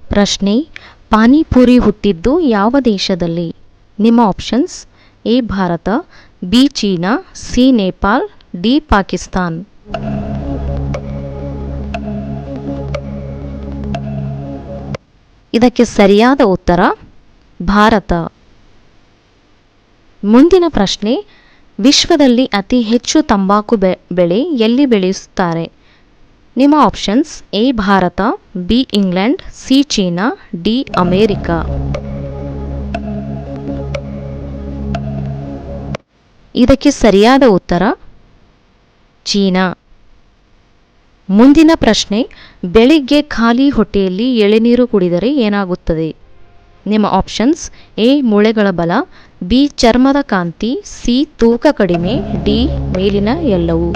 ಪ್ರಶ್ನೆ: ಪಾನಿಪುರಿ ಹುಟ್ಟಿದ್ದು ಯಾವ ದೇಶದಲ್ಲಿ? ನಿಮ್ಮ options: A Bharat, B China, C Nepal, D Pakistan. ಇದಕ್ಕೆ ಸರಿಯಾದ ಉತ್ತರ ಭಾರತ. ಮುಂದಿನ ಪ್ರಶ್ನೆ: ವಿಶ್ವದಲ್ಲಿ ಅತಿ ಹೆಚ್ಚು ತಂಬಾಕು ಬೆಳೆ ಎಲ್ಲಿ ಬೆಳೆಯುತ್ತಾರೆ? ನಿಮ್ಮ options: A Bharat, B England, C China, D America. ಇದಕ್ಕೆ ಸರಿಯಾದ ಉತ್ತರ ಚೀನಾ. ಮುಂದಿನ ಪ್ರಶ್ನೆ: ಬೆಳಿಗ್ಗೆ ಖಾಲಿ ಹೊಟ್ಟೆಯಲ್ಲಿ ಎಳೆನೀರು ಕುಡಿದರೆ ಏನಾಗುತ್ತದೆ? ನಿಮ್ಮ ಆಪ್ಷನ್ಸ್: ಎ ಮೂಳೆಗಳ ಬಲ, ಬಿ ಚರ್ಮದ ಕಾಂತಿ, ಸಿ ತೂಕ ಕಡಿಮೆ, ಡಿ ಮೇಲಿನ ಎಲ್ಲವೂ.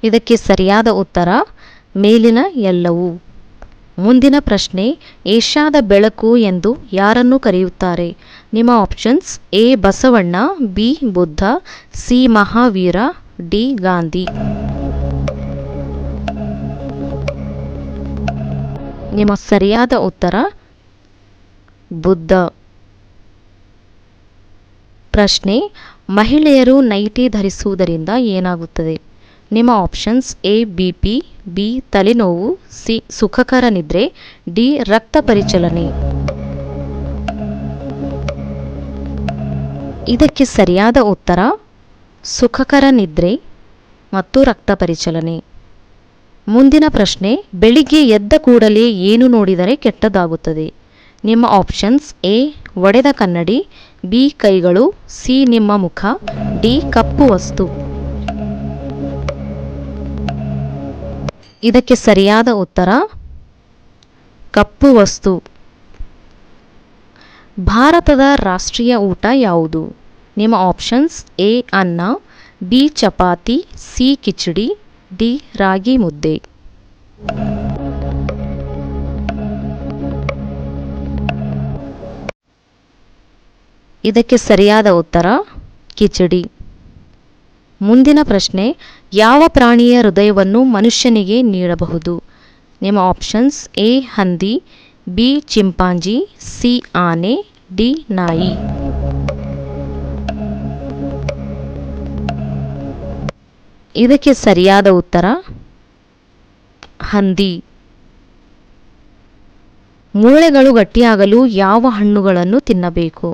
ಇದಕ್ಕೆ ಸರಿಯಾದ ಉತ್ತರ ಮೇಲಿನ ಎಲ್ಲವೂ. ಮುಂದಿನ ಪ್ರಶ್ನೆ: ಏಷ್ಯಾದ ಬೆಳಕು ಎಂದು ಯಾರನ್ನು ಕರೆಯುತ್ತಾರೆ? ನಿಮ್ಮ options: A Basavanna, B Buddha, C Mahavira, D Gandhi. ನಿಮ್ಮ ಸರಿಯಾದ ಉತ್ತರ ಬುದ್ಧ. ಪ್ರಶ್ನೆ: ಮಹಿಳೆಯರು ನೈಟಿ ಧರಿಸುವುದರಿಂದ ಏನಾಗುತ್ತದೆ? ನಿಮ್ಮ ಆಪ್ಷನ್ಸ್: ಎ ಬಿಪಿ, ಬಿ ತಲೆನೋವು, ಸಿ ಸುಖಕರ ನಿದ್ರೆ, ಡಿ ರಕ್ತ ಪರಿಚಲನೆ. ಇದಕ್ಕೆ ಸರಿಯಾದ ಉತ್ತರ ಸುಖಕರ ನಿದ್ರೆ ಮತ್ತು ರಕ್ತ ಪರಿಚಲನೆ. ಮುಂದಿನ ಪ್ರಶ್ನೆ: ಬೆಳಿಗ್ಗೆ ಎದ್ದ ಕೂಡಲೇ ಏನು ನೋಡಿದರೆ ಕೆಟ್ಟದಾಗುತ್ತದೆ? ನಿಮ್ಮ ಆಪ್ಷನ್ಸ್: ಎ ಒಡೆದ ಕನ್ನಡಿ, ಬಿ ಕೈಗಳು, ಸಿ ನಿಮ್ಮ ಮುಖ, ಡಿ ಕಪ್ಪು ವಸ್ತು. ಇದಕ್ಕೆ ಸರಿಯಾದ ಉತ್ತರ ಕಪ್ಪು ವಸ್ತು. ಭಾರತದ ರಾಷ್ಟ್ರೀಯ ಊಟ ಯಾವುದು? ನಿಮ್ಮ ಆಪ್ಷನ್ಸ್: ಎ ಅನ್ನ, B chapati, C khichdi, D ragi mudde. ಇದಕ್ಕೆ ಸರಿಯಾದ ಉತ್ತರ ಕಿಚಡಿ. ಮುಂದಿನ ಪ್ರಶ್ನೆ: ಯಾವ ಪ್ರಾಣಿಯ ಹೃದಯವನ್ನು ಮನುಷ್ಯನಿಗೆ ನೀಡಬಹುದು? ನಿಮ್ಮ ಆಪ್ಷನ್ಸ್: ಎ ಹಂದಿ, ಬಿ ಚಿಂಪಾಂಜಿ, ಸಿ ಆನೆ, ಡಿ ನಾಯಿ. ಇದಕ್ಕೆ ಸರಿಯಾದ ಉತ್ತರ ಹಂದಿ. ಮೂಳೆಗಳು ಗಟ್ಟಿಯಾಗಲು ಯಾವ ಹಣ್ಣುಗಳನ್ನು ತಿನ್ನಬೇಕು?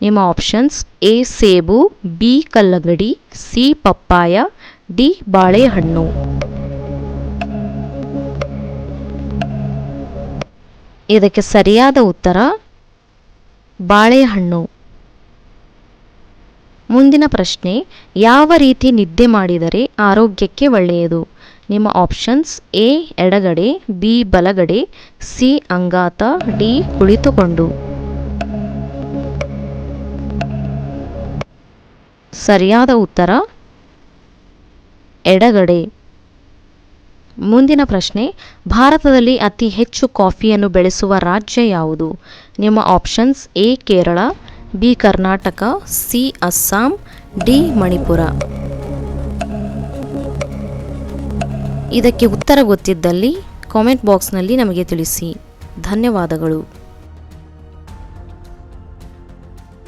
ನಿಮ್ಮ ಆಪ್ಷನ್ಸ್: ಎ ಸೇಬು, ಬಿ ಕಲ್ಲಂಗಡಿ, ಸಿ ಪಪ್ಪಾಯ, ಡಿ ಬಾಳೆಹಣ್ಣು. ಇದಕ್ಕೆ ಸರಿಯಾದ ಉತ್ತರ ಬಾಳೆಹಣ್ಣು. ಮುಂದಿನ ಪ್ರಶ್ನೆ: ಯಾವ ರೀತಿ ನಿದ್ದೆ ಮಾಡಿದರೆ ಆರೋಗ್ಯಕ್ಕೆ ಒಳ್ಳೆಯದು? ನಿಮ್ಮ ಆಪ್ಷನ್ಸ್: ಎ ಎಡಗಡೆ, ಬಿ ಬಲಗಡೆ, ಸಿ ಅಂಗಾತ, ಡಿ ಕುಳಿತುಕೊಂಡು. ಸರಿಯಾದ ಉತ್ತರ ಎಡಗಡೆ. ಮುಂದಿನ ಪ್ರಶ್ನೆ: ಭಾರತದಲ್ಲಿ ಅತಿ ಹೆಚ್ಚು ಕಾಫಿಯನ್ನು ಬೆಳೆಸುವ ರಾಜ್ಯ ಯಾವುದು? ನಿಮ್ಮ options: A Kerala, B Karnataka, C Assam, D Manipur. ಇದಕ್ಕೆ ಉತ್ತರ ಗೊತ್ತಿದ್ದಲ್ಲಿ ಕಾಮೆಂಟ್ ಬಾಕ್ಸ್ನಲ್ಲಿ ನಮಗೆ ತಿಳಿಸಿ. ಧನ್ಯವಾದಗಳು.